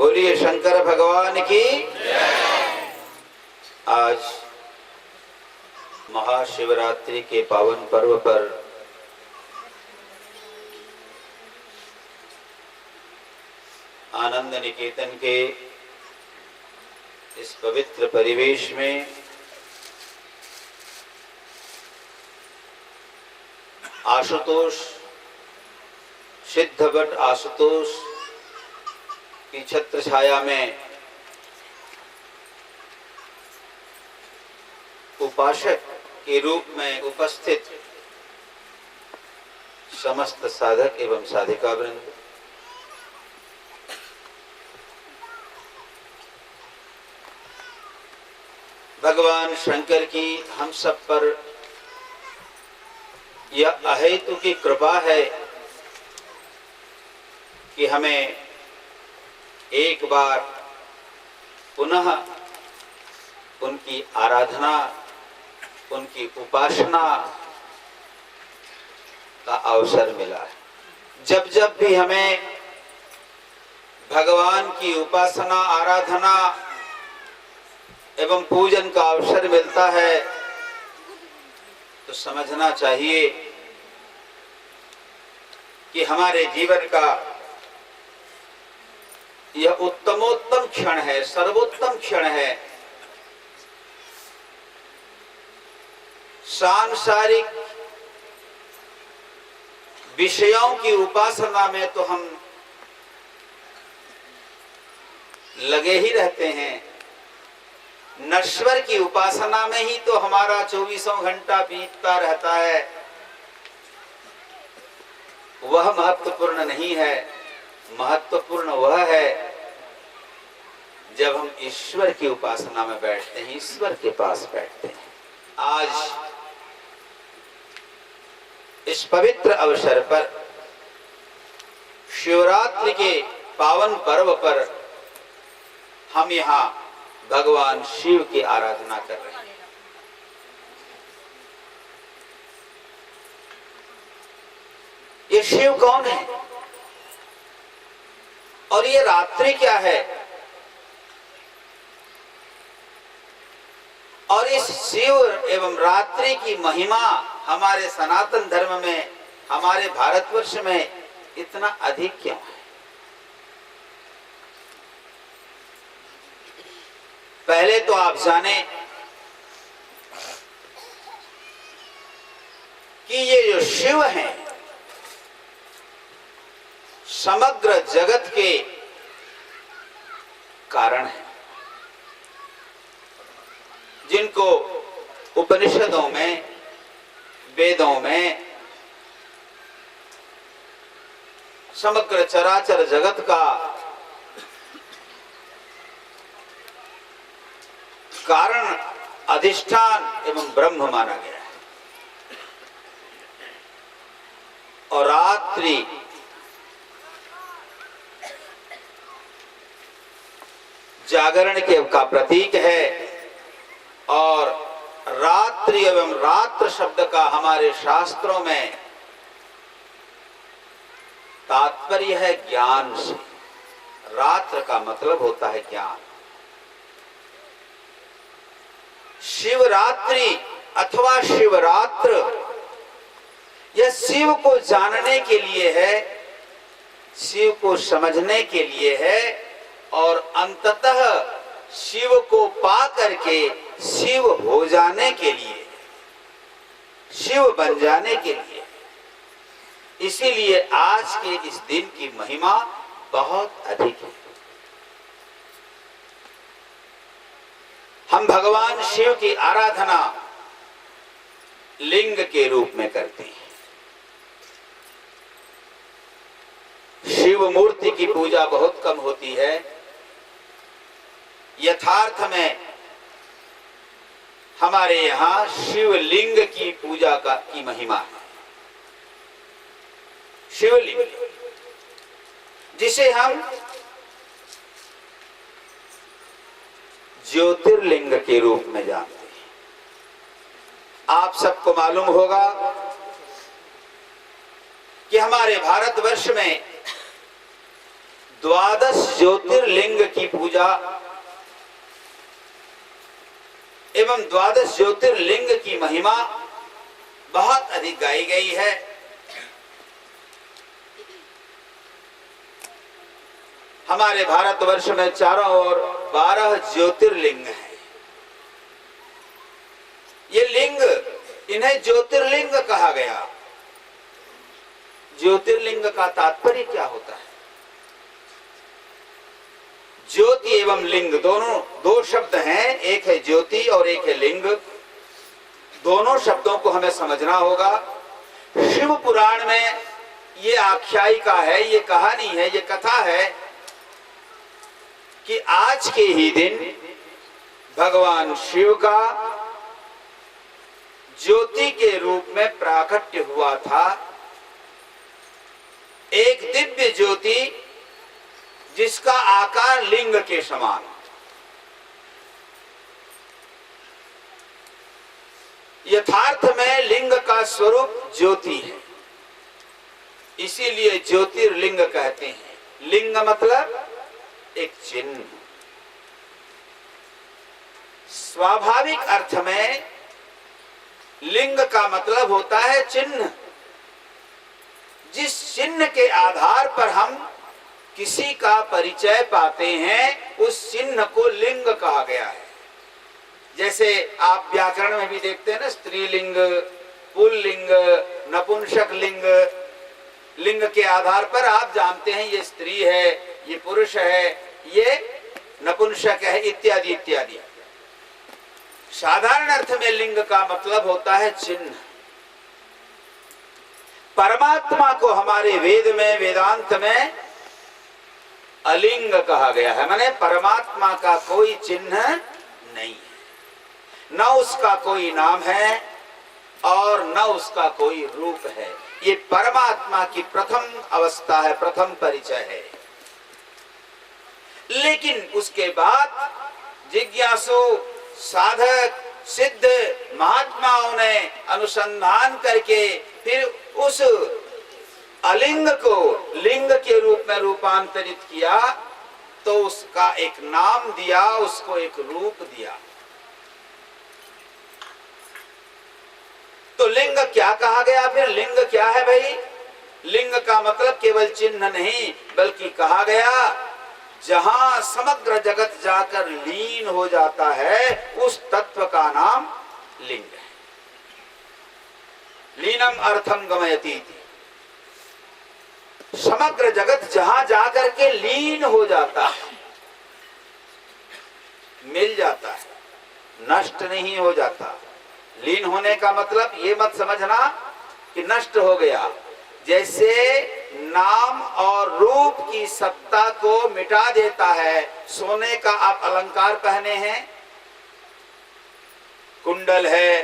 बोलिए शंकर भगवान की। आज महाशिवरात्रि के पावन पर्व पर आनंद निकेतन के इस पवित्र परिवेश में आशुतोष सिद्धभट्ट आशुतोष की छत्र छाया में उपासक के रूप में उपस्थित समस्त साधक एवं साधिका वृंद, भगवान शंकर की हम सब पर यह अहेतु की कृपा है कि हमें एक बार पुनः उनकी आराधना, उनकी उपासना का अवसर मिला है। जब जब भी हमें भगवान की उपासना, आराधना एवं पूजन का अवसर मिलता है तो समझना चाहिए कि हमारे जीवन का यह उत्तमोत्तम क्षण है, सर्वोत्तम क्षण है। सांसारिक विषयों की उपासना में तो हम लगे ही रहते हैं, नश्वर की उपासना में ही तो हमारा 24 घंटा बीतता रहता है। वह महत्वपूर्ण नहीं है, महत्वपूर्ण वह है जब हम ईश्वर की उपासना में बैठते हैं, ईश्वर के पास बैठते हैं। आज इस पवित्र अवसर पर, शिवरात्रि के पावन पर्व पर हम यहाँ भगवान शिव की आराधना कर रहे हैं। ये शिव कौन है और ये रात्रि क्या है, और इस शिव एवं रात्रि की महिमा हमारे सनातन धर्म में, हमारे भारतवर्ष में इतना अधिक क्यों है? पहले तो आप जाने कि ये जो शिव हैं समग्र जगत के कारण है, जिनको उपनिषदों में, वेदों में समग्र चराचर जगत का कारण, अधिष्ठान एवं ब्रह्म माना गया है। और रात्रि जागरण के का प्रतीक है, और रात्रि एवं रात्र शब्द का हमारे शास्त्रों में तात्पर्य है ज्ञान से। रात्र का मतलब होता है ज्ञान। शिवरात्रि अथवा शिवरात्र यह शिव को जानने के लिए है, शिव को समझने के लिए है, और अंततः शिव को पा करके शिव हो जाने के लिए, शिव बन जाने के लिए। इसीलिए आज के इस दिन की महिमा बहुत अधिक है। हम भगवान शिव की आराधना लिंग के रूप में करते हैं। शिव मूर्ति की पूजा बहुत कम होती है। यथार्थ में हमारे यहाँ शिवलिंग की पूजा की महिमा है। शिवलिंग जिसे हम ज्योतिर्लिंग के रूप में जानते हैं। आप सबको मालूम होगा कि हमारे भारतवर्ष में द्वादश ज्योतिर्लिंग की पूजा एवं द्वादश ज्योतिर्लिंग की महिमा बहुत अधिक गाई गई है। हमारे भारतवर्ष में चारों ओर 12 ज्योतिर्लिंग हैं। ये लिंग, इन्हें ज्योतिर्लिंग कहा गया। ज्योतिर्लिंग का तात्पर्य क्या होता है? ज्योति एवं लिंग दोनों दो शब्द हैं, एक है ज्योति और एक है लिंग। दोनों शब्दों को हमें समझना होगा। शिव पुराण में ये आख्यायिका है, ये कहानी है, ये कथा है कि आज के ही दिन भगवान शिव का ज्योति के रूप में प्राकट्य हुआ था। एक दिव्य ज्योति जिसका आकार लिंग के समान। यथार्थ में लिंग का स्वरूप ज्योति है, इसीलिए ज्योतिर्लिंग कहते हैं। लिंग मतलब एक चिन्ह। स्वाभाविक अर्थ में लिंग का मतलब होता है चिन्ह। जिस चिन्ह के आधार पर हम किसी का परिचय पाते हैं, उस चिन्ह को लिंग कहा गया है। जैसे आप व्याकरण में भी देखते हैं ना, स्त्रीलिंग, पुल्लिंग, नपुंसक लिंग। लिंग के आधार पर आप जानते हैं ये स्त्री है, ये पुरुष है, ये नपुंसक है, इत्यादि इत्यादि। साधारण अर्थ में लिंग का मतलब होता है चिन्ह। परमात्मा को हमारे वेद में, वेदांत में अलिंग कहा गया है। माने परमात्मा का कोई चिन्ह नहीं है, न उसका कोई नाम है और न उसका कोई रूप है। ये परमात्मा की प्रथम अवस्था है, प्रथम परिचय है। लेकिन उसके बाद जिज्ञासु, साधक, सिद्ध महात्माओं ने अनुसंधान करके फिर उस अलिंग को लिंग के रूप में रूपांतरित किया, तो उसका एक नाम दिया, उसको एक रूप दिया। तो लिंग क्या कहा गया? फिर लिंग क्या है भाई? लिंग का मतलब केवल चिन्ह नहीं, बल्कि कहा गया जहां समग्र जगत जाकर लीन हो जाता है, उस तत्व का नाम लिंग है। लीनम अर्थम गमयति। समग्र जगत जहां जाकर के लीन हो जाता है, मिल जाता है, नष्ट नहीं हो जाता। लीन होने का मतलब ये मत समझना कि नष्ट हो गया। जैसे नाम और रूप की सत्ता को मिटा देता है। सोने का आप अलंकार पहने हैं, कुंडल है,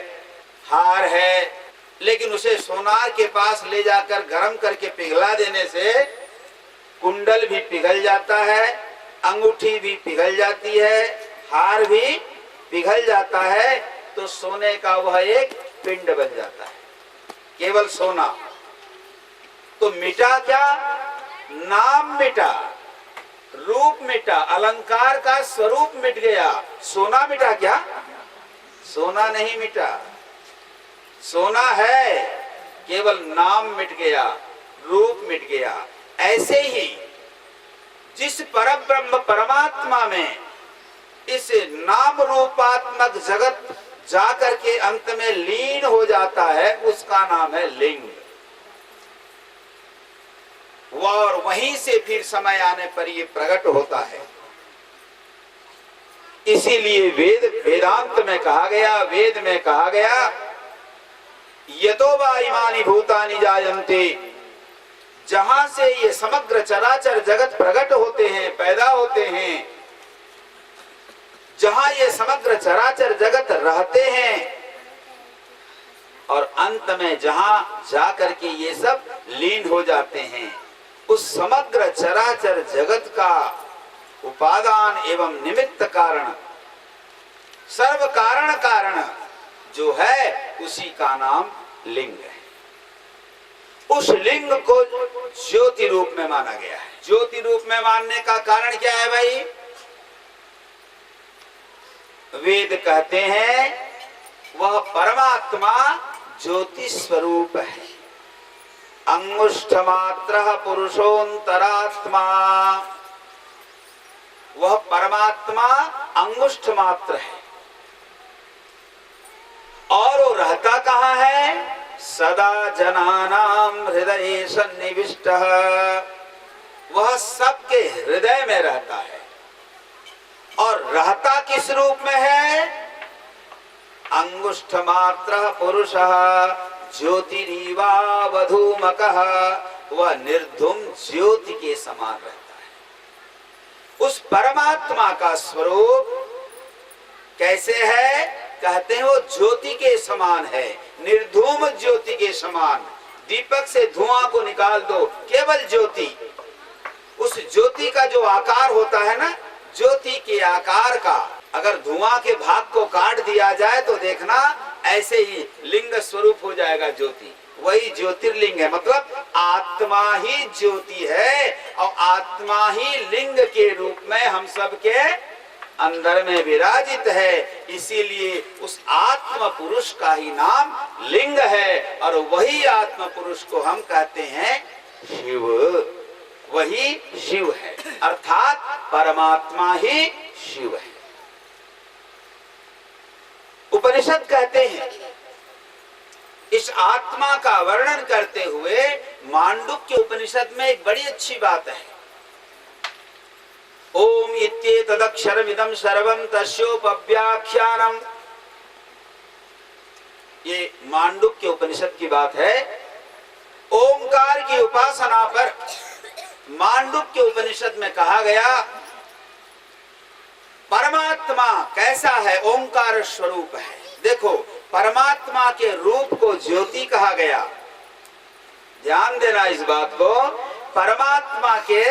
हार है, लेकिन उसे सोनार के पास ले जाकर गर्म करके पिघला देने से कुंडल भी पिघल जाता है, अंगूठी भी पिघल जाती है, हार भी पिघल जाता है, तो सोने का वह एक पिंड बन जाता है, केवल सोना। तो मिटा क्या? नाम मिटा, रूप मिटा, अलंकार का स्वरूप मिट गया। सोना मिटा क्या? सोना नहीं मिटा, सोना है, केवल नाम मिट गया, रूप मिट गया। ऐसे ही जिस परब्रह्म परमात्मा में इस नाम रूपात्मक जगत जाकर के अंत में लीन हो जाता है, उसका नाम है लिंग। और वहीं से फिर समय आने पर ये प्रकट होता है। इसीलिए वेदांत में कहा गया, वेद में कहा गया, यतो वा इमानि भूतानि जायन्ते, जहां से ये समग्र चराचर जगत प्रकट होते हैं, पैदा होते हैं, जहां ये समग्र चराचर जगत रहते हैं, और अंत में जहां जाकर के ये सब लीन हो जाते हैं, उस समग्र चराचर जगत का उपादान एवं निमित्त कारण, सर्व कारण कारण जो है, उसी का नाम लिंग है। उस लिंग को ज्योति रूप में माना गया है। ज्योति रूप में मानने का कारण क्या है भाई? वेद कहते हैं वह परमात्मा ज्योति स्वरूप है। अंगुष्ठ मात्र पुरुषोंतरात्मा, वह परमात्मा अंगुष्ठ मात्र है। और वो रहता कहाँ है? सदा जनानां हृदय सन्निविष्टः, वह सबके हृदय में रहता है। और रहता किस रूप में है? अंगुष्ठ मात्र पुरुषः ज्योतिरीवावधूमकः, वह निर्धूम ज्योति के समान रहता है। उस परमात्मा का स्वरूप कैसे है? कहते हैं वो ज्योति के समान है, निर्धूम ज्योति के समान। दीपक से धुआं को निकाल दो, केवल ज्योति, उस ज्योति का जो आकार होता है ना, ज्योति के आकार का अगर धुआं के भाग को काट दिया जाए तो देखना ऐसे ही लिंग स्वरूप हो जाएगा ज्योति। वही ज्योतिर्लिंग है, मतलब आत्मा ही ज्योति है और आत्मा ही लिंग के रूप में हम सब के अंदर में विराजित है। इसीलिए उस आत्म पुरुष का ही नाम लिंग है और वही आत्म पुरुष को हम कहते हैं शिव। वही शिव है, अर्थात परमात्मा ही शिव है। उपनिषद कहते हैं इस आत्मा का वर्णन करते हुए मांडुक्य उपनिषद में एक बड़ी अच्छी बात है। ओम इत्येतदक्षरमिदं सर्वं तस्योपव्याख्यानम्, ये मांडुक्य उपनिषद की बात है। ओंकार की उपासना पर मांडुक्य उपनिषद में कहा गया परमात्मा कैसा है? ओंकार स्वरूप है। देखो, परमात्मा के रूप को ज्योति कहा गया। ध्यान देना इस बात को, परमात्मा के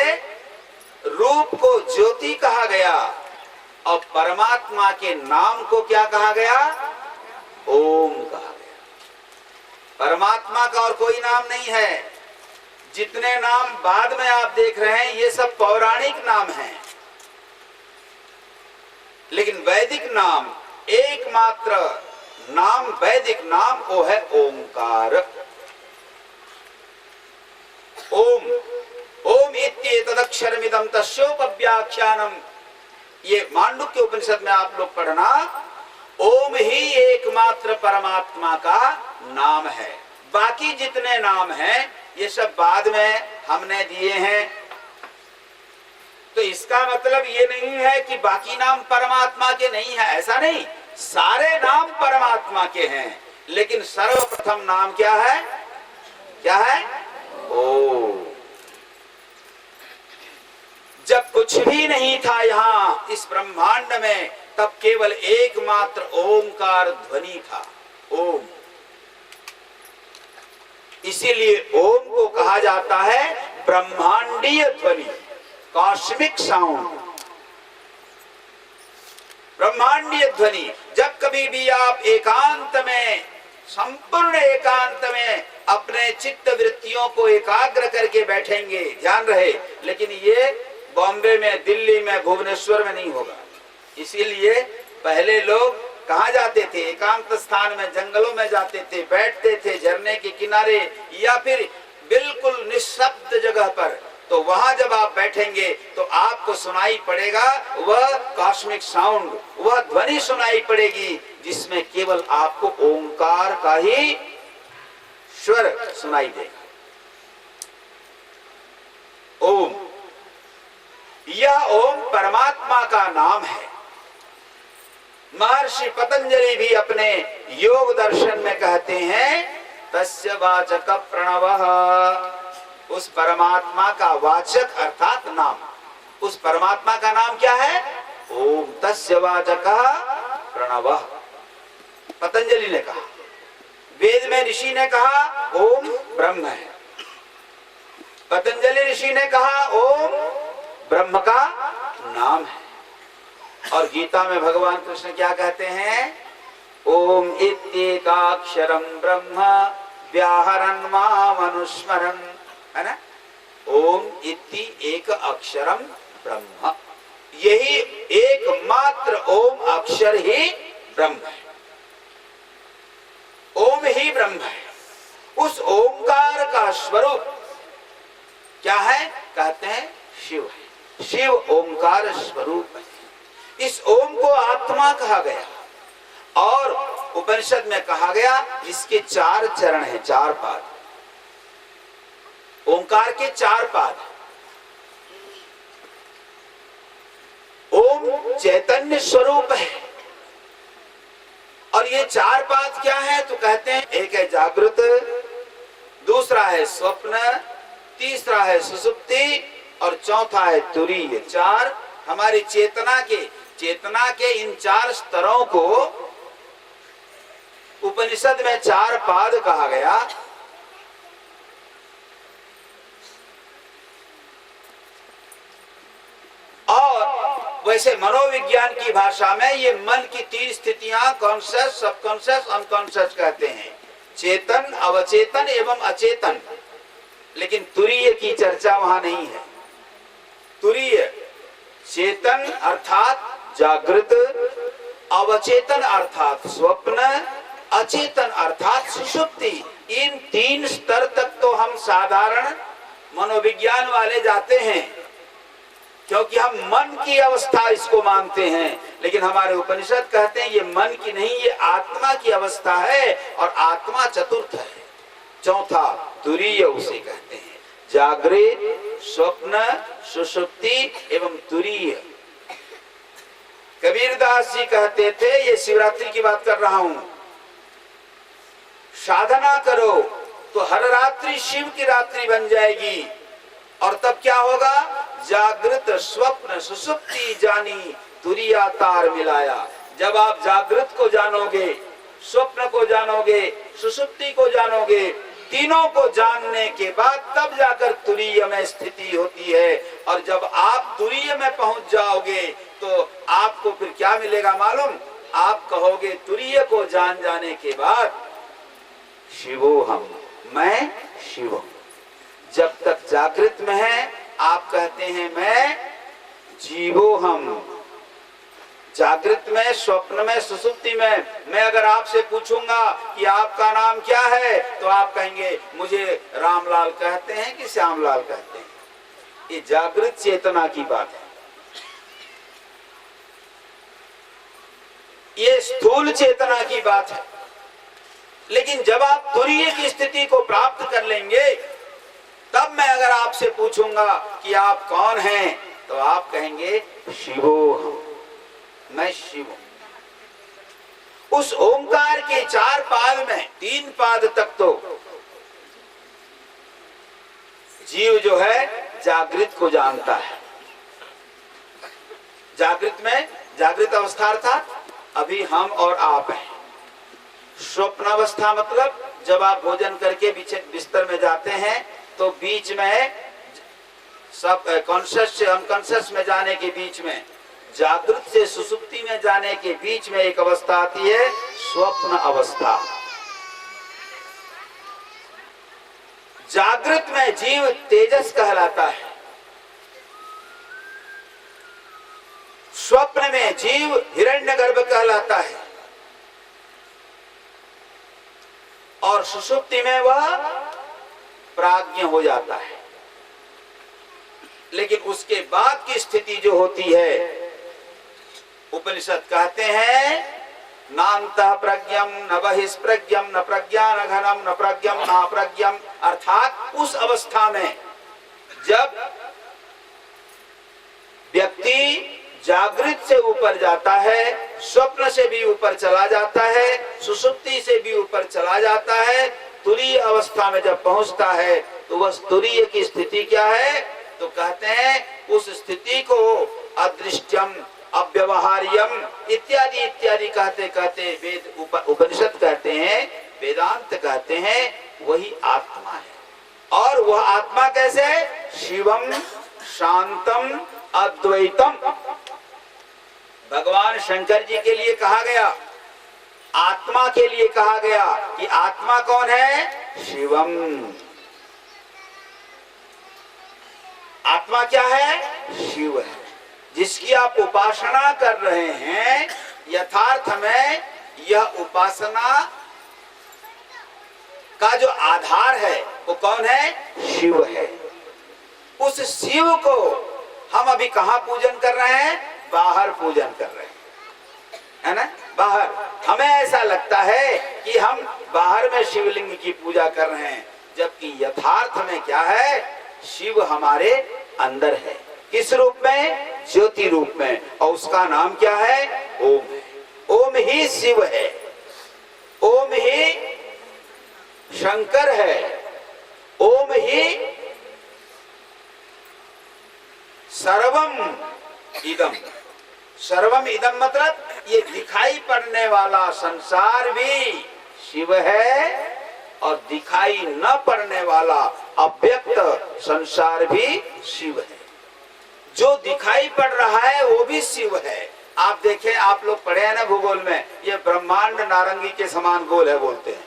रूप को ज्योति कहा गया और परमात्मा के नाम को क्या कहा गया? ओम कहा गया। परमात्मा का और कोई नाम नहीं है। जितने नाम बाद में आप देख रहे हैं ये सब पौराणिक नाम हैं, लेकिन वैदिक नाम, एकमात्र नाम वैदिक नाम वो है ओंकार। ओम ओम इत्येतदक्षरमिदं तस्योपव्याख्यानम्, ये मांडुक्य उपनिषद में आप लोग पढ़ना। ओम ही एकमात्र परमात्मा का नाम है। बाकी जितने नाम हैं ये सब बाद में हमने दिए हैं। तो इसका मतलब ये नहीं है कि बाकी नाम परमात्मा के नहीं है, ऐसा नहीं। सारे नाम परमात्मा के हैं, लेकिन सर्वप्रथम नाम क्या है? क्या है? ओम। जब कुछ भी नहीं था यहाँ इस ब्रह्मांड में, तब केवल एकमात्र ओंकार ध्वनि था, ओम। इसीलिए ओम को कहा जाता है ब्रह्मांडीय ध्वनि, कॉस्मिक साउंड, ब्रह्मांडीय ध्वनि। जब कभी भी आप एकांत में, संपूर्ण एकांत में अपने चित्त वृत्तियों को एकाग्र करके बैठेंगे, ध्यान रहे, लेकिन ये बॉम्बे में, दिल्ली में, भुवनेश्वर में नहीं होगा। इसीलिए पहले लोग कहाँ जाते थे? एकांत स्थान में, जंगलों में जाते थे, बैठते थे झरने के किनारे या फिर बिल्कुल निःशब्द जगह पर। तो वहां जब आप बैठेंगे तो आपको सुनाई पड़ेगा वह कॉस्मिक साउंड, वह ध्वनि सुनाई पड़ेगी जिसमें केवल आपको ओंकार का ही स्वर सुनाई देगा। ओम, यह ओम परमात्मा का नाम है। महर्षि पतंजलि भी अपने योग दर्शन में कहते हैं तस्य वाचक प्रणवः, उस परमात्मा का वाचक अर्थात नाम, उस परमात्मा का नाम क्या है? ओम। तस्य वाचकः प्रणवः, पतंजलि ने कहा। वेद में ऋषि ने कहा ओम ब्रह्म है, पतंजलि ऋषि ने कहा ओम ब्रह्म का नाम है। और गीता में भगवान कृष्ण क्या कहते हैं? ओम इत्येकाक्षरं ब्रह्म व्याहरन् माम् अनुस्मरन्, है ना। ओम इति एक अक्षरम ब्रह्म, यही एकमात्र ओम अक्षर ही ब्रह्म है। ओम ही ब्रह्म है। उस ओमकार का स्वरूप क्या है? कहते हैं शिव है। शिव ओमकार स्वरूप है। इस ओम को आत्मा कहा गया और उपनिषद में कहा गया इसके 4 चरण हैं, 4 पाद। ओमकार के 4 पाद। ओम चैतन्य स्वरूप है और ये 4 पाद क्या है? तो कहते हैं एक है जागृत, दूसरा है स्वप्न, तीसरा है सुषुप्ति और चौथा है तुरीय। 4 हमारी चेतना के इन 4 स्तरों को उपनिषद में 4 पाद कहा गया। और वैसे मनोविज्ञान की भाषा में ये मन की 3 स्थितियां कॉन्शियस, सबकॉन्शियस, अनकॉन्शियस कहते हैं, चेतन, अवचेतन एवं अचेतन। लेकिन तुरीय की चर्चा वहां नहीं है। तुरीय चेतन अर्थात जागृत, अवचेतन अर्थात स्वप्न, अचेतन अर्थात सुषुप्ति। इन 3 स्तर तक तो हम साधारण मनोविज्ञान वाले जाते हैं क्योंकि हम मन की अवस्था इसको मानते हैं। लेकिन हमारे उपनिषद कहते हैं ये मन की नहीं, ये आत्मा की अवस्था है और आत्मा चतुर्थ है। चौथा तुरीय उसे कहते हैं। जागृत, स्वप्न, सुषुप्ति एवं तुरीय। कबीरदास जी कहते थे, ये शिवरात्रि की बात कर रहा हूं, साधना करो तो हर रात्रि शिव की रात्रि बन जाएगी। और तब क्या होगा? जागृत, स्वप्न, सुषुप्ति जानी, तुरीया तार मिलाया। जब आप जागृत को जानोगे, स्वप्न को जानोगे, सुषुप्ति को जानोगे, तीनों को जानने के बाद तब जाकर तुरीय में स्थिति होती है। और जब आप तुरीय में पहुंच जाओगे तो आपको फिर क्या मिलेगा मालूम? आप कहोगे तुरीय को जान जाने के बाद शिवोहम, मैं शिव हूं। जब तक जागृत में है आप कहते हैं मैं जीवोहम। जागृत में, स्वप्न में, सुषुप्ति में मैं अगर आपसे पूछूंगा कि आपका नाम क्या है तो आप कहेंगे मुझे रामलाल कहते हैं कि श्यामलाल कहते हैं। ये जागृत चेतना की बात है। ये स्थूल चेतना की बात है। लेकिन जब आप तुरीय की स्थिति को प्राप्त कर लेंगे तब मैं अगर आपसे पूछूंगा कि आप कौन हैं तो आप कहेंगे शिवोहम, मैं शिव हूं। उस ओंकार के 4 पाद में 3 पाद तक तो जीव जो है जागृत को जानता है। जागृत में, जागृत अवस्था अर्थात अभी हम और आप हैं। स्वप्न अवस्था मतलब जब आप भोजन करके बिस्तर में जाते हैं तो बीच में सब कॉन्शियस से अनकॉन्शियस में जाने के बीच में, जागृत से सुषुप्ति में जाने के बीच में एक अवस्था आती है स्वप्न अवस्था। जागृत में जीव तेजस कहलाता है, स्वप्न में जीव हिरण्यगर्भ कहलाता है और सुषुप्ति में वह प्राज्ञ हो जाता है। लेकिन उसके बाद की स्थिति जो होती है उपनिषद कहते हैं नान्तः प्रज्ञम न बहिष्प्रज्ञम न प्रज्ञान घनम न प्रज्ञम न प्रज्ञम। अर्थात उस अवस्था में जब व्यक्ति जागृत से ऊपर जाता है, स्वप्न से भी ऊपर चला जाता है, सुषुप्ति से भी ऊपर चला जाता है, तुरीय अवस्था में जब पहुंचता है तो वह तुरीय की स्थिति क्या है? तो कहते हैं उस स्थिति को अदृश्यम, अव्यवहार्यम इत्यादि इत्यादि कहते कहते वेद उपनिषद कहते हैं, वेदांत कहते हैं वही आत्मा है। और वह आत्मा कैसे है? शिवम शांतम अद्वैतम। भगवान शंकर जी के लिए कहा गया, आत्मा के लिए कहा गया कि आत्मा कौन है? शिवम। आत्मा क्या है? शिव है। जिसकी आप उपासना कर रहे हैं, यथार्थ में यह उपासना का जो आधार है वो कौन है? शिव है। उस शिव को हम अभी कहां पूजन कर रहे हैं? बाहर पूजन कर रहे हैं, है ना? बाहर हमें ऐसा लगता है कि हम बाहर में शिवलिंग की पूजा कर रहे हैं, जबकि यथार्थ में क्या है? शिव हमारे अंदर है। किस रूप में? ज्योति रूप में। और उसका नाम क्या है? ओम है। ओम ही शिव है, ओम ही शंकर है, ओम ही सर्वम इदम। सर्वम इदम मतलब ये दिखाई पड़ने वाला संसार भी शिव है, और दिखाई न पड़ने वाला अव्यक्त संसार भी शिव है। जो दिखाई पड़ रहा है वो भी शिव है। आप देखें, आप लोग पढ़े हैं ना भूगोल में, ये ब्रह्मांड नारंगी के समान गोल है बोलते हैं,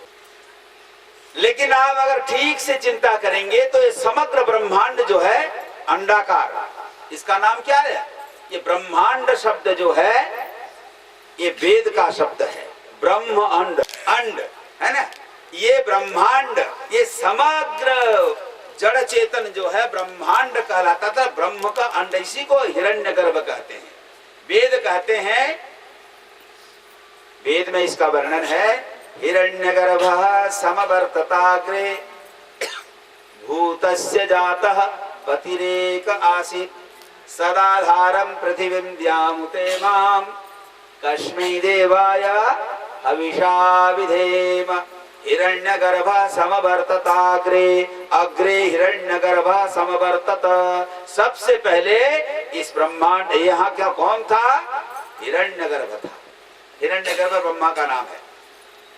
लेकिन आप अगर ठीक से चिंता करेंगे तो ये समग्र ब्रह्मांड जो है अंडाकार। इसका नाम क्या है? ये ब्रह्मांड शब्द जो है ये वेद का शब्द है। ब्रह्म अंड, अंड है ना, ये ब्रह्मांड, ये समग्र जड़ चेतन जो है ब्रह्मांड कहलाता था। ब्रह्म का अंड, इसी को हिरण्यगर्भ कहते हैं। वेद कहते हैं, वेद में इसका वर्णन है, हिरण्यगर्भः समवर्तताग्रे भूतस्य जातः पतिरेक आसीत् सदाधारं पृथिवीं द्यामुते मां कस्मै देवाय हविषा विधेम। हिरण्यगर्भः समवर्तताग्रे, अग्रे हिरण्यगर्भः समवर्तत। सबसे पहले इस ब्रह्मांड, यहाँ क्या कौन था? हिरण्यगर्भ था। हिरण्यगर्भ ब्रह्मा का नाम है।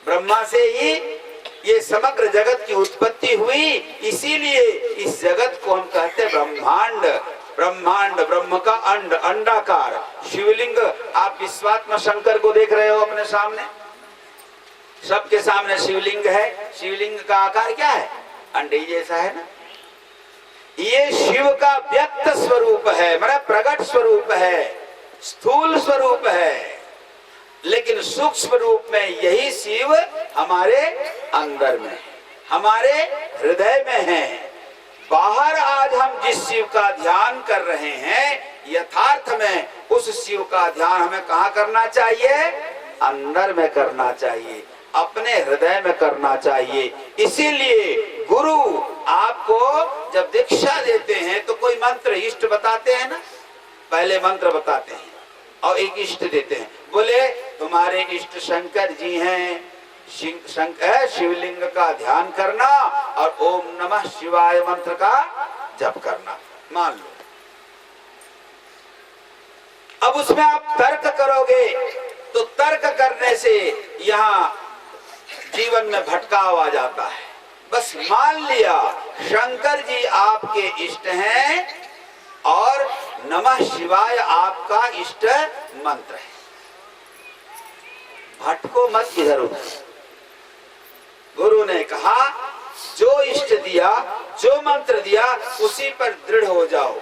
ब्रह्मा से ही ये समग्र जगत की उत्पत्ति हुई, इसीलिए इस जगत को हम कहते हैं ब्रह्मांड। ब्रह्मांड, ब्रह्म का अंड, अंडाकार। शिवलिंग, आप विश्वात्मा शंकर को देख रहे हो अपने सामने, सबके सामने शिवलिंग है। शिवलिंग का आकार क्या है? अंडे जैसा है ना। ये शिव का व्यक्त स्वरूप है, मतलब प्रकट स्वरूप है, स्थूल स्वरूप है, लेकिन सूक्ष्म रूप में यही शिव हमारे अंदर में है, हमारे हृदय में है। बाहर आज हम जिस शिव का ध्यान कर रहे हैं, यथार्थ में उस शिव का ध्यान हमें कहाँ करना चाहिए? अंदर में करना चाहिए, अपने हृदय में करना चाहिए। इसीलिए गुरु आपको जब दीक्षा देते हैं तो कोई मंत्र इष्ट बताते हैं ना, पहले मंत्र बताते हैं और एक इष्ट देते हैं। बोले तुम्हारे इष्ट शंकर जी हैं, शंकर शिवलिंग का ध्यान करना और ओम नमः शिवाय मंत्र का जप करना, मान लो। अब उसमें आप तर्क करोगे तो तर्क करने से यहाँ जीवन में भटकाव आ जाता है। बस मान लिया शंकर जी आपके इष्ट हैं और नमः शिवाय आपका इष्ट मंत्र है, भटको मत इधर उधर। गुरु ने कहा जो इष्ट दिया, जो मंत्र दिया, उसी पर दृढ़ हो जाओ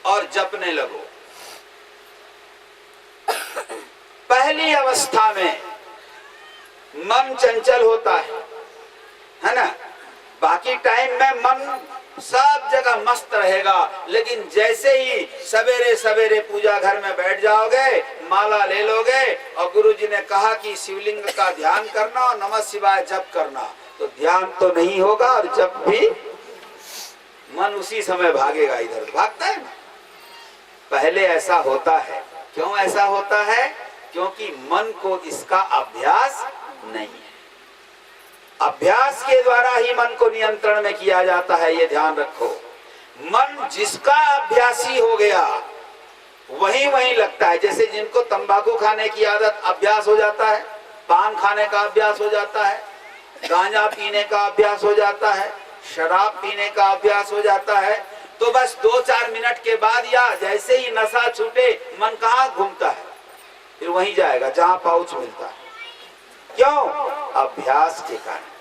और जपने लगो। पहली अवस्था में मन चंचल होता है ना, बाकी टाइम में मन सब जगह मस्त रहेगा, लेकिन जैसे ही सवेरे सवेरे पूजा घर में बैठ जाओगे, माला ले लोगे और गुरुजी ने कहा कि शिवलिंग का ध्यान करना और नमः शिवाय जप करना, तो ध्यान तो नहीं होगा और जप भी, मन उसी समय भागेगा, इधर भागता है ना। पहले ऐसा होता है। क्यों ऐसा होता है? क्योंकि मन को इसका अभ्यास नहीं है। अभ्यास के द्वारा ही मन को नियंत्रण में किया जाता है, ये ध्यान रखो। मन जिसका अभ्यासी हो गया वही वही लगता है। जैसे जिनको तंबाकू खाने की आदत, अभ्यास हो जाता है, पान खाने का अभ्यास हो जाता है, गांजा पीने का अभ्यास हो जाता है, शराब पीने का अभ्यास हो जाता है, तो बस 2-4 मिनट के बाद या जैसे ही नशा छूटे मन कहाँ घूमता है? फिर वहीं जाएगा जहां पाउच मिलता है। क्यों? अभ्यास के कारण।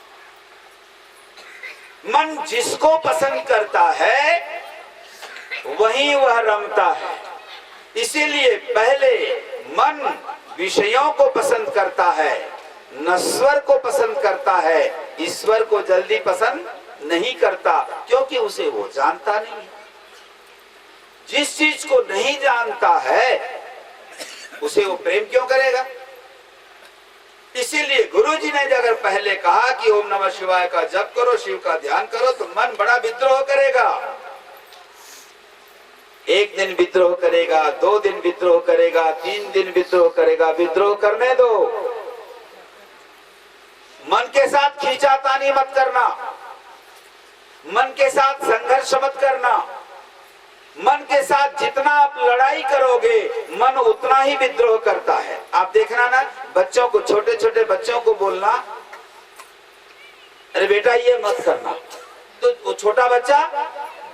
मन जिसको पसंद करता है वहीं वह रमता है। इसीलिए पहले मन विषयों को पसंद करता है, नश्वर को पसंद करता है, ईश्वर को जल्दी पसंद नहीं करता, क्योंकि उसे वो जानता नहीं है। जिस चीज को नहीं जानता है उसे वो प्रेम क्यों करेगा? इसीलिए गुरु जी ने अगर पहले कहा कि ओम नमः शिवाय का जप करो, शिव का ध्यान करो, तो मन बड़ा विद्रोह करेगा। एक दिन विद्रोह करेगा, 2 दिन विद्रोह करेगा, 3 दिन विद्रोह करेगा। विद्रोह करने दो। मन के साथ खींचातानी मत करना, मन के साथ संघर्ष मत करना। मन के साथ जितना आप लड़ाई करोगे मन उतना ही विद्रोह करता है। आप देखना ना, बच्चों को, छोटे छोटे बच्चों को बोलना, अरे बेटा ये मत करना, तो वो छोटा बच्चा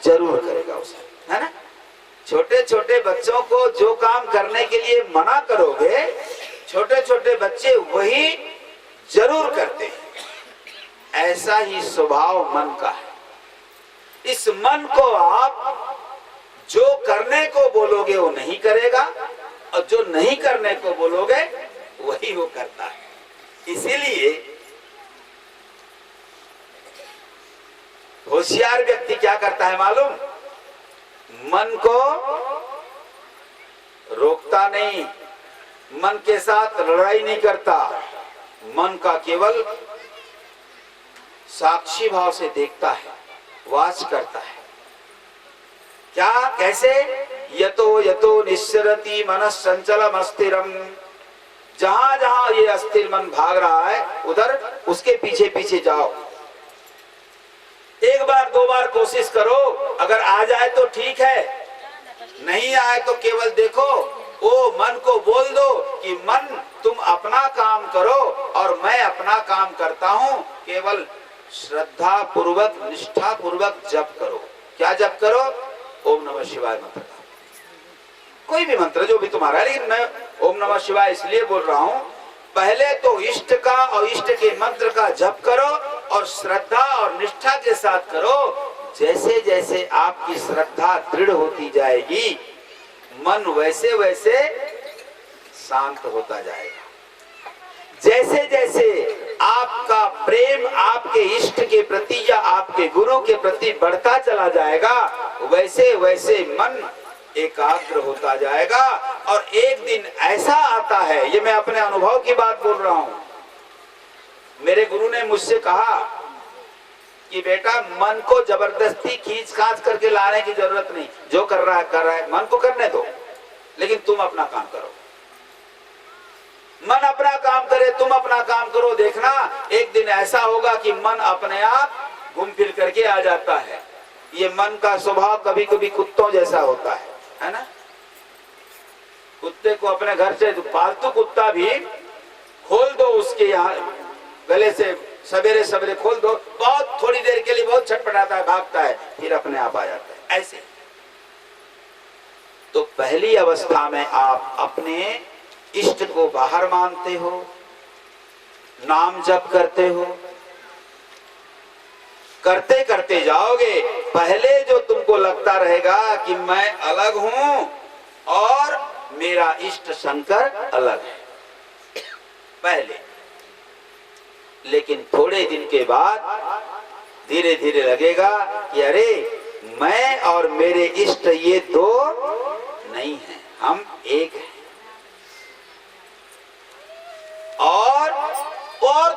जरूर करेगा उसे, है ना। छोटे छोटे बच्चों को जो काम करने के लिए मना करोगे, छोटे छोटे बच्चे वही जरूर करते हैं। ऐसा ही स्वभाव मन का है। इस मन को आप जो करने को बोलोगे वो नहीं करेगा, और जो नहीं करने को बोलोगे वही वो करता है। इसीलिए होशियार व्यक्ति क्या करता है मालूम? मन को रोकता नहीं, मन के साथ लड़ाई नहीं करता, मन का केवल साक्षी भाव से देखता है, वाच करता है। क्या, कैसे? यतो यतो निश्चरति मनस चंचलम अस्थिरम। जहां जहां ये अस्थिर मन भाग रहा है उधर उसके पीछे पीछे जाओ। एक बार 2 बार कोशिश करो, अगर आ जाए तो ठीक है, नहीं आए तो केवल देखो, वो मन को बोल दो कि मन तुम अपना काम करो और मैं अपना काम करता हूं। केवल श्रद्धा पूर्वक, निष्ठा पूर्वक जप करो। क्या जप करो? ओम नमः शिवाय मंत्र का, कोई भी मंत्र जो भी तुम्हारा है। लेकिन मैं ओम नमः शिवाय इसलिए बोल रहा हूं, पहले तो इष्ट का और इष्ट के मंत्र का जप करो और श्रद्धा और निष्ठा के साथ करो। जैसे जैसे आपकी श्रद्धा दृढ़ होती जाएगी, मन वैसे वैसे शांत होता जाएगा। जैसे जैसे आपका प्रेम आपके इष्ट के प्रति या आपके गुरु के प्रति बढ़ता चला जाएगा, वैसे वैसे मन एकाग्र होता जाएगा। और एक दिन ऐसा आता है, ये मैं अपने अनुभव की बात बोल रहा हूं। मेरे गुरु ने मुझसे कहा कि बेटा मन को जबरदस्ती खींच खांच करके लाने की जरूरत नहीं, जो कर रहा है मन को करने दो, लेकिन तुम अपना काम करो। मन अपना काम करे, तुम अपना काम करो। देखना एक दिन ऐसा होगा कि मन अपने आप घूम फिर करके आ जाता है। ये मन का स्वभाव कभी कभी कुत्तों जैसा होता है ना। कुत्ते को अपने घर से, पालतू कुत्ता भी खोल दो उसके यहाँ गले से, सवेरे सवेरे खोल दो, बहुत थोड़ी देर के लिए बहुत छटपटाता है, भागता है, फिर अपने आप आ जाता है। ऐसे तो पहली अवस्था में आप अपने इष्ट को बाहर मानते हो, नाम जप करते हो, करते करते जाओगे। पहले जो तुमको लगता रहेगा कि मैं अलग हूं और मेरा इष्ट शंकर अलग है पहले, लेकिन थोड़े दिन के बाद धीरे धीरे लगेगा कि अरे मैं और मेरे इष्ट ये दो नहीं हैं, हम एक हैं। और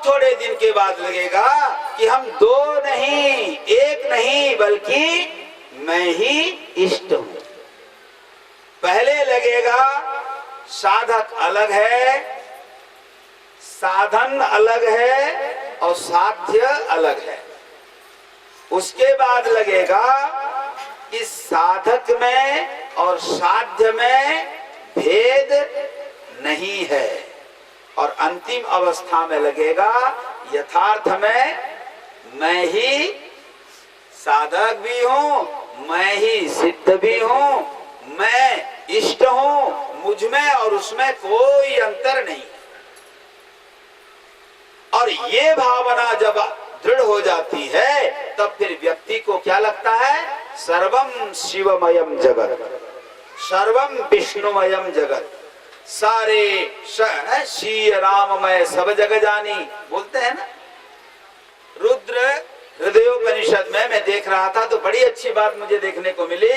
थोड़े दिन के बाद लगेगा कि हम दो नहीं, एक नहीं, बल्कि मैं ही इष्ट हूं। पहले लगेगा साधक अलग है, साधन अलग है और साध्य अलग है। उसके बाद लगेगा कि साधक में और साध्य में भेद नहीं है, और अंतिम अवस्था में लगेगा यथार्थ में मैं ही साधक भी हूं, मैं ही सिद्ध भी हूं, मैं इष्ट हूं, मुझ में और उसमें कोई अंतर नहीं। और ये भावना जब दृढ़ हो जाती है, तब फिर व्यक्ति को क्या लगता है? सर्वम शिवमयम जगत, सर्वम विष्णुमयम जगत, सारे श्री राममय सब जग जानी बोलते हैं ना। रुद्र हृदयोपनिषद में मैं देख रहा था तो बड़ी अच्छी बात मुझे देखने को मिली।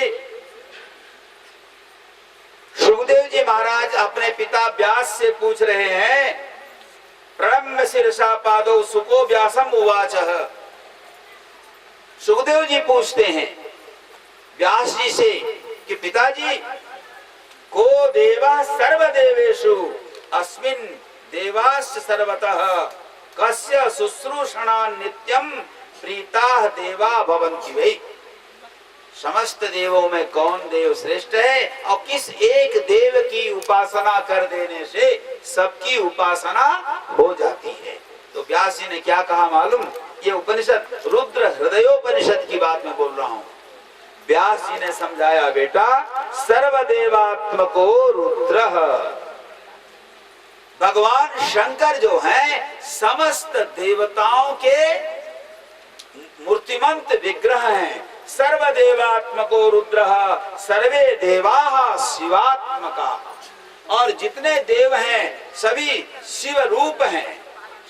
सुखदेव जी महाराज अपने पिता व्यास से पूछ रहे हैं, प्रणम्य शिरसा पादौ सुको व्यासम उवाचः। सुखदेव जी पूछते हैं व्यास जी से कि पिताजी, को देवा सर्वदेवेषु अस्मिन् देवाश्च सर्वतः कस्य शुश्रूषणा नित्यम प्रीताः देवा भवन्ति वै। समस्त देवों में कौन देव श्रेष्ठ है और किस एक देव की उपासना कर देने से सबकी उपासना हो जाती है? तो व्यास जी ने क्या कहा मालूम? ये उपनिषद रुद्र हृदयोपनिषद की बात मैं बोल रहा हूं। व्यास जी ने समझाया, बेटा सर्वदेवात्मको रुद्र, भगवान शंकर जो हैं समस्त देवताओं के मूर्तिमंत विग्रह हैं। सर्वदेवात्मको रुद्र सर्वे देवाः शिवात्मका, और जितने देव हैं सभी शिव रूप हैं।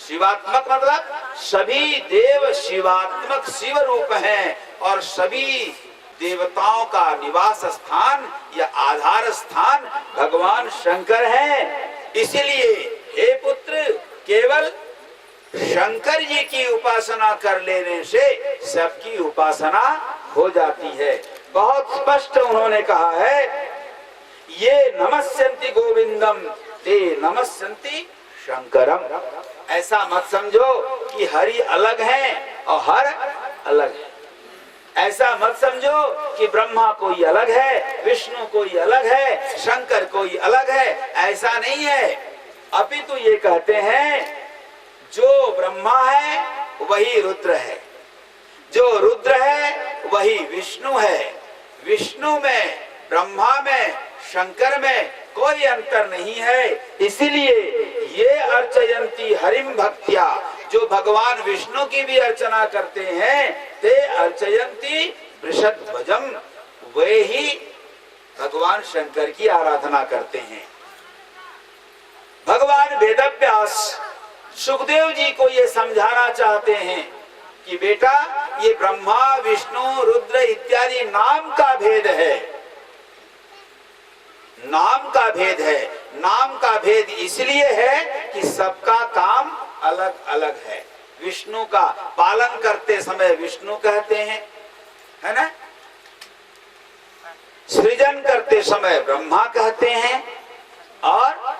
शिवात्मक मतलब सभी देव शिवात्मक शिव रूप हैं, और सभी देवताओं का निवास स्थान या आधार स्थान भगवान शंकर है। इसीलिए हे पुत्र, केवल शंकर जी की उपासना कर लेने से सबकी उपासना हो जाती है। बहुत स्पष्ट उन्होंने कहा है, ये नमस्यन्ति गोविंदम ते नमस्यन्ति शंकरम। ऐसा मत समझो कि हरि अलग है और हर अलग है। ऐसा मत समझो कि ब्रह्मा कोई अलग है, विष्णु कोई अलग है, शंकर कोई अलग है। ऐसा नहीं है। अपितु ये कहते हैं जो ब्रह्मा है वही रुद्र है, जो रुद्र है वही विष्णु है। विष्णु में, ब्रह्मा में, शंकर में कोई अंतर नहीं है। इसीलिए ये अर्चयंती हरिम भक्त्या, जो भगवान विष्णु की भी अर्चना करते हैं, ते अर्चयंती वृषध्वजम, वे ही भगवान शंकर की आराधना करते हैं। भगवान वेदव्यास सुखदेव जी को ये समझाना चाहते हैं कि बेटा, ये ब्रह्मा विष्णु रुद्र इत्यादि नाम का भेद है, नाम का भेद है। नाम का भेद इसलिए है कि सबका काम अलग अलग है। विष्णु का पालन करते समय विष्णु कहते हैं, है ना। सृजन करते समय ब्रह्मा कहते हैं, और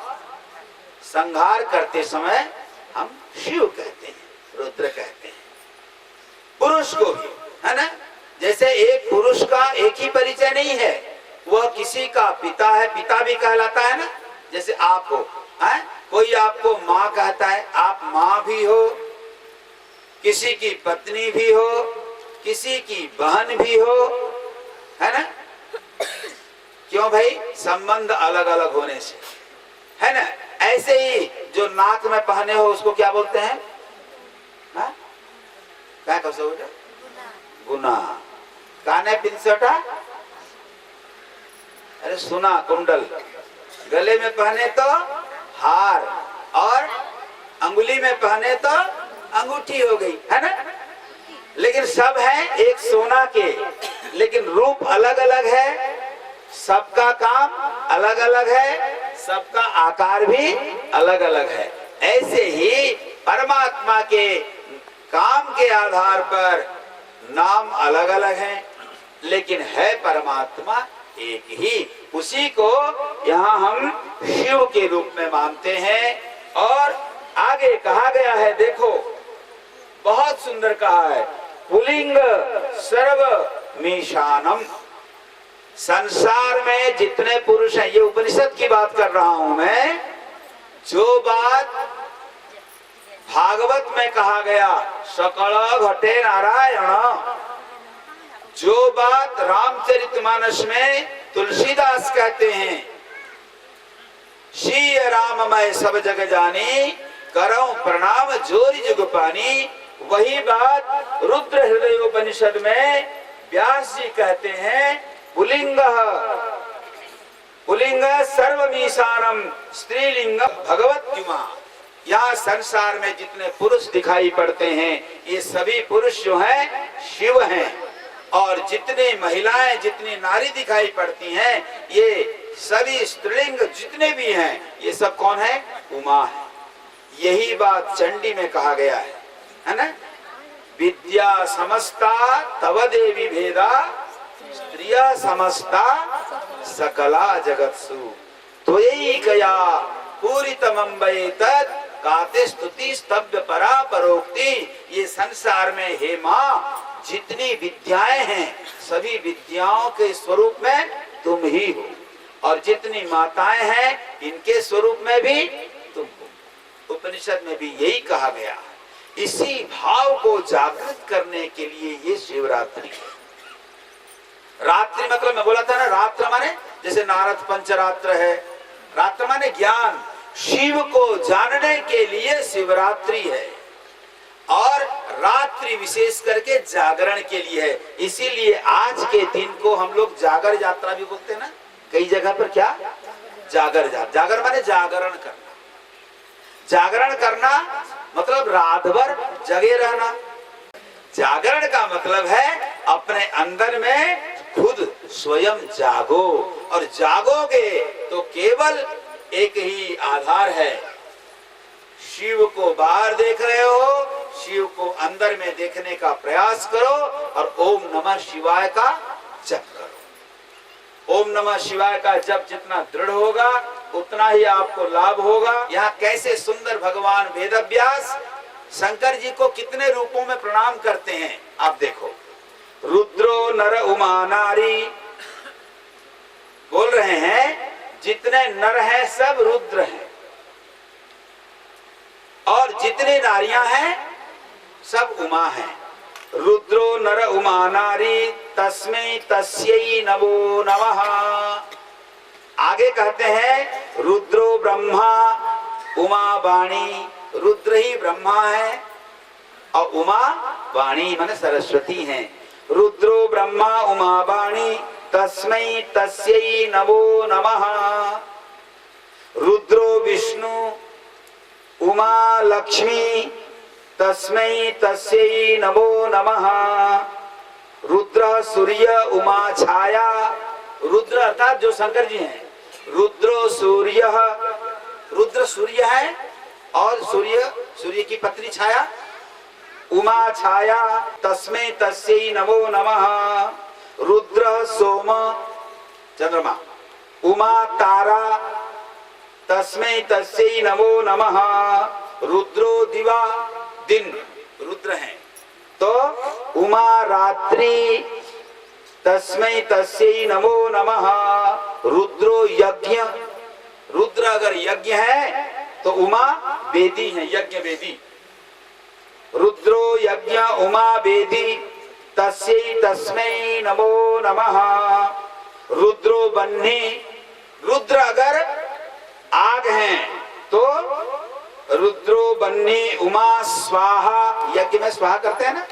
संहार करते समय हम शिव कहते हैं, रुद्र कहते हैं। पुरुष को भी, है ना। जैसे एक पुरुष का एक ही परिचय नहीं है, वह किसी का पिता है, पिता भी कहलाता है ना। जैसे आप हो, है? कोई आपको माँ कहता है, आप माँ भी हो, किसी की पत्नी भी हो, किसी की बहन भी हो, है ना। क्यों भाई? संबंध अलग अलग होने से, है ना। ऐसे ही जो नाक में पहने हो उसको क्या बोलते हैं? क्या कहो बेटा? गुना। काने पिंसोटा, अरे सुना कुंडल, गले में पहने तो हार, और अंगुली में पहने तो अंगूठी हो गई, है ना। लेकिन सब है एक सोना के, लेकिन रूप अलग अलग है, सबका काम अलग अलग है, सबका आकार भी अलग अलग है। ऐसे ही परमात्मा के काम के आधार पर नाम अलग अलग हैं, लेकिन है परमात्मा एक ही। उसी को यहाँ हम शिव के रूप में मानते हैं। और आगे कहा गया है, देखो बहुत सुंदर कहा है, पुलिंग सर्व मीशानम। संसार में जितने पुरुष हैं, ये उपनिषद की बात कर रहा हूं मैं, जो बात भागवत में कहा गया सकल घटे नारायण, जो बात रामचरितमानस में तुलसीदास कहते हैं, श्री राममय सब जग जानी, करऊं प्रणाम जोरी जुग पानी, वही बात रुद्र हृदयोपनिषद में व्यास जी कहते हैं, पुलिंग पुलिंग सर्वमीशानम स्त्रीलिंग भगवत्युमा। यहाँ संसार में जितने पुरुष दिखाई पड़ते हैं ये सभी पुरुष जो हैं शिव हैं, और जितनी महिलाएं जितनी नारी दिखाई पड़ती हैं ये सभी स्त्रीलिंग जितने भी हैं ये सब कौन है? उमा है। यही बात चंडी में कहा गया है ना? विद्या समस्ता तव देवी भेदा स्त्रिया समस्ता सकला जगत्सु त्वयैकया पूरितमंबये तत् काते स्तुति स्तब्ध परा परोक्ति। ये संसार में हे माँ जितनी विद्याएं हैं सभी विद्याओं के स्वरूप में तुम ही हो, और जितनी माताएं हैं इनके स्वरूप में भी तुम हो। उपनिषद में भी यही कहा गया। इसी भाव को जागृत करने के लिए ये शिवरात्रि है। रात्रि मतलब मैं बोला था ना, रात्र माने जैसे नारद पंचरात्र है, रात्र माने ज्ञान। शिव को जानने के लिए शिवरात्रि है, और रात्रि विशेष करके जागरण के लिए है। इसीलिए आज के दिन को हम लोग जागर यात्रा भी बोलते हैं ना, कई जगह पर क्या जागर यात्रा। जागर माने जागरण करना। जागरण करना मतलब रात भर जगे रहना। जागरण का मतलब है अपने अंदर में खुद स्वयं जागो, और जागोगे तो केवल एक ही आधार है, शिव को बाहर देख रहे हो, शिव को अंदर में देखने का प्रयास करो, और ओम नमः शिवाय का जप करो। ओम नमः शिवाय का जप जितना दृढ़ होगा उतना ही आपको लाभ होगा। यहाँ कैसे सुंदर भगवान वेदव्यास शंकर जी को कितने रूपों में प्रणाम करते हैं आप देखो। रुद्रो नर उमा नारी बोल रहे हैं, जितने नर हैं सब रुद्र हैं, और जितने नारियां हैं सब उमा हैं। रुद्रो नर उमा नारी तस्मै तस्यै नमो नमः। आगे कहते हैं रुद्रो ब्रह्मा उमा वाणी। रुद्र ही ब्रह्मा है और उमा वाणी माने सरस्वती हैं। रुद्रो ब्रह्मा उमा वाणी तस्मै तस्यै नमो नमः। रुद्रो विष्णु उमा लक्ष्मी तस्मै तस्यै नमो नमः। रुद्र सूर्य उमा छाया। रुद्र अर्थात जो शंकर जी हैं। रुद्रो सूर्य, रुद्र सूर्य है, और सूर्य की पत्नी छाया उमा छाया तस्मै तस्यै नमो नमः। रुद्र सोम चंद्रमा, उमा तारा तस्मै तस्यै नमो नमः। रुद्रो दिवा दिन रुद्र हैं, तो उमा रात्रि तस्मै तस्यै नमो नमः। रुद्रो यज्ञ, रुद्र अगर यज्ञ है तो उमा वेदी है, यज्ञ वेदी। रुद्रो यज्ञ उमा वेदी तस्यै तस्मै नमो नमः। रुद्रो बन्ही, रुद्र अगर आग हैं तो रुद्रो बन्ही उमा स्वाहा। यज्ञ में स्वाहा करते हैं ना,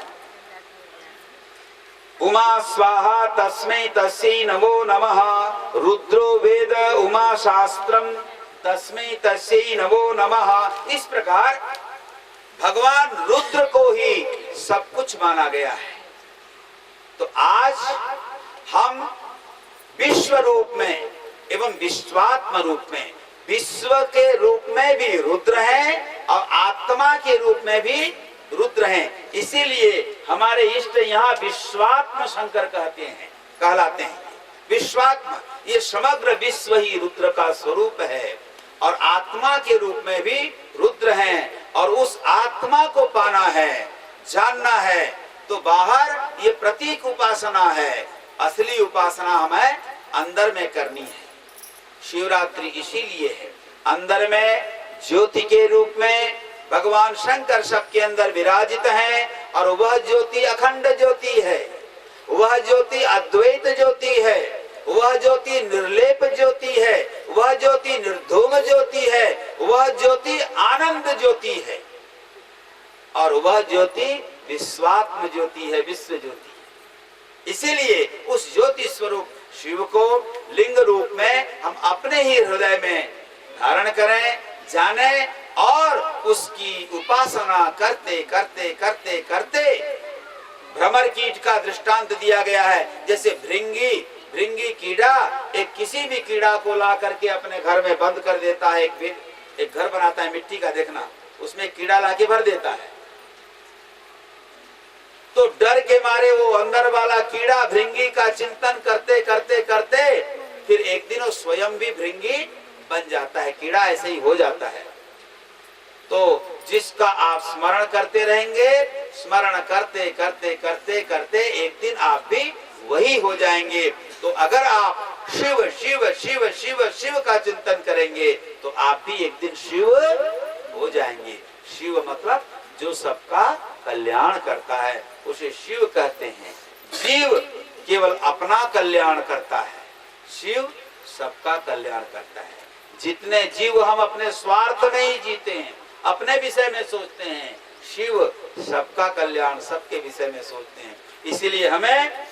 उमा स्वाहा तस्मै तस्यै नमो नमः। रुद्रो वेद उमा शास्त्रम तस्मै तस्यै नमो नमः। इस प्रकार भगवान रुद्र को ही सब कुछ माना गया है। तो आज हम विश्व रूप में एवं विश्वात्म रूप में, विश्व के रूप में भी रुद्र हैं और आत्मा के रूप में भी रुद्र हैं। इसीलिए हमारे इष्ट यहाँ विश्वात्म शंकर कहते हैं, कहलाते हैं। विश्वात्मा, ये समग्र विश्व ही रुद्र का स्वरूप है, और आत्मा के रूप में भी रुद्र हैं। और उस आत्मा को पाना है, जानना है, तो बाहर ये प्रतीक उपासना है, असली उपासना हमें अंदर में करनी है। शिवरात्रि इसीलिए है। अंदर में ज्योति के रूप में भगवान शंकर सबके अंदर विराजित हैं, और वह ज्योति अखंड ज्योति है, वह ज्योति अद्वैत ज्योति है, वह ज्योति निर्लेप ज्योति है, वह ज्योति निर्धूम ज्योति है, वह ज्योति आनंद ज्योति है। और वह ज्योति विश्वात्म ज्योति है, विश्व ज्योति। इसीलिए उस ज्योति स्वरूप शिव को लिंग रूप में हम अपने ही हृदय में धारण करें, जाने और उसकी उपासना करते करते करते करते भ्रमर कीट का दृष्टांत दिया गया है। जैसे भृंगी कीड़ा एक किसी भी कीड़ा को ला करके अपने घर में बंद कर देता है। एक घर बनाता है मिट्टी का, देखना, उसमें कीड़ा लाके भर देता है, तो डर के मारे वो अंदर वाला कीड़ा भृंगी का चिंतन करते करते करते फिर एक दिन वो स्वयं भी भृंगी बन जाता है, कीड़ा ऐसे ही हो जाता है। तो जिसका आप स्मरण करते रहेंगे, स्मरण करते करते करते करते एक दिन आप भी वही हो जाएंगे। तो अगर आप शिव शिव शिव शिव शिव का चिंतन करेंगे तो आप भी एक दिन शिव हो जाएंगे। शिव मतलब जो सबका कल्याण करता है, उसे शिव कहते हैं। जीव केवल अपना कल्याण करता है, शिव सबका कल्याण करता है। जितने जीव हम अपने स्वार्थ में ही जीते हैं, अपने विषय में सोचते हैं, शिव सबका कल्याण सबके विषय में सोचते हैं। इसीलिए हमें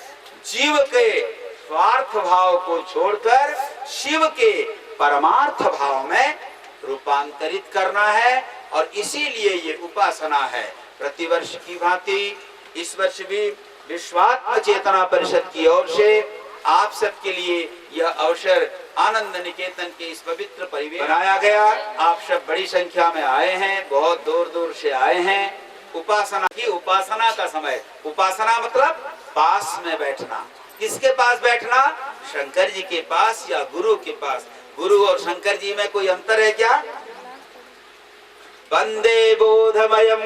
जीव के स्वार्थ भाव को छोड़कर शिव के परमार्थ भाव में रूपांतरित करना है, और इसीलिए ये उपासना है। प्रतिवर्ष की भांति इस वर्ष भी विश्वात्म चेतना परिषद की ओर से आप सबके लिए यह अवसर आनंद निकेतन के इस पवित्र परिवेश बनाया गया। आप सब बड़ी संख्या में आए हैं, बहुत दूर दूर से आए हैं। उपासना की, उपासना का समय, उपासना मतलब पास में बैठना। किसके पास बैठना? शंकर जी के पास या गुरु के पास। गुरु और शंकर जी में कोई अंतर है क्या? वंदे बोधमयम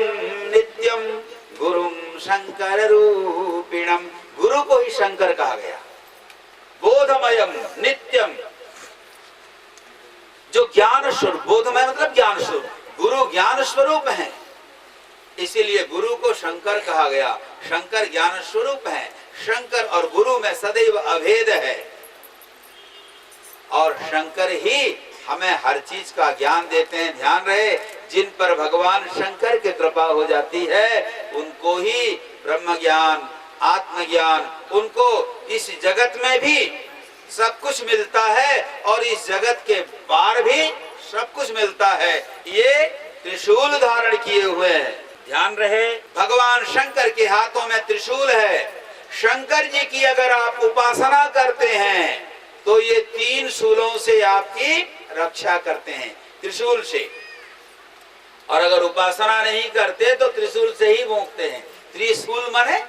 नित्यम गुरुम शंकर रूपिणम। गुरु को ही शंकर कहा गया। बोधमयम नित्यम, जो ज्ञान स्वरूप, बोधमय मतलब ज्ञान स्वरूप, गुरु ज्ञान स्वरूप है, इसीलिए गुरु को शंकर कहा गया। शंकर ज्ञान स्वरूप है। शंकर और गुरु में सदैव अभेद है, और शंकर ही हमें हर चीज का ज्ञान देते हैं। ध्यान रहे, जिन पर भगवान शंकर की कृपा हो जाती है उनको ही ब्रह्म ज्ञान, आत्मज्ञान, उनको इस जगत में भी सब कुछ मिलता है और इस जगत के पार भी सब कुछ मिलता है। ये त्रिशूल धारण किए हुए हैं। ध्यान रहे, भगवान शंकर के हाथों में त्रिशूल है। शंकर जी की अगर आप उपासना करते हैं तो ये 3 शूलों से आपकी रक्षा करते हैं, त्रिशूल से। और अगर उपासना नहीं करते तो त्रिशूल से ही भोंकते हैं। त्रिशूल माने,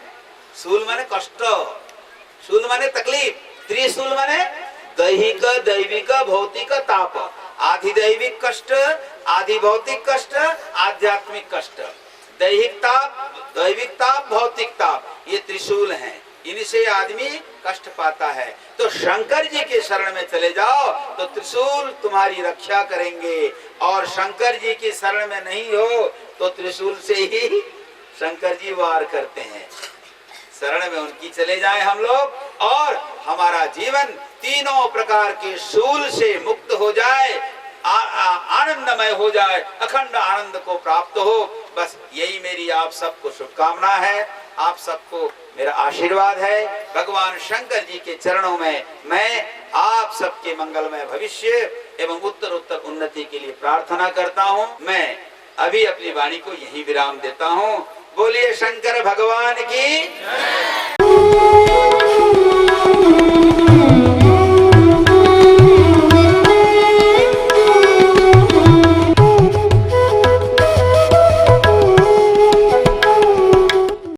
शूल माने कष्ट, शूल माने तकलीफ, त्रिशूल माने दैहिक, दैविक, भौतिक ताप। आधि दैविक कष्ट, आधि भौतिक कष्ट, आध्यात्मिक कष्ट। दैहिक ताप, दैविक ताप, भौतिक ताप, ये त्रिशूल हैं। इनसे आदमी कष्ट पाता है। तो शंकर जी के शरण में चले जाओ तो त्रिशूल तुम्हारी रक्षा करेंगे, और शंकर जी की शरण में नहीं हो तो त्रिशूल से ही शंकर जी वार करते हैं। शरण में उनकी चले जाएं हम लोग, और हमारा जीवन तीनों प्रकार के शूल से मुक्त हो जाए, आनंदमय हो जाए, अखंड आनंद को प्राप्त हो। बस यही मेरी आप सबको शुभकामना है, आप सबको मेरा आशीर्वाद है। भगवान शंकर जी के चरणों में मैं आप सबके मंगलमय भविष्य एवं उत्तर उत्तर उन्नति के लिए प्रार्थना करता हूँ। मैं अभी अपनी वाणी को यहीं विराम देता हूँ। बोलिए शंकर भगवान की।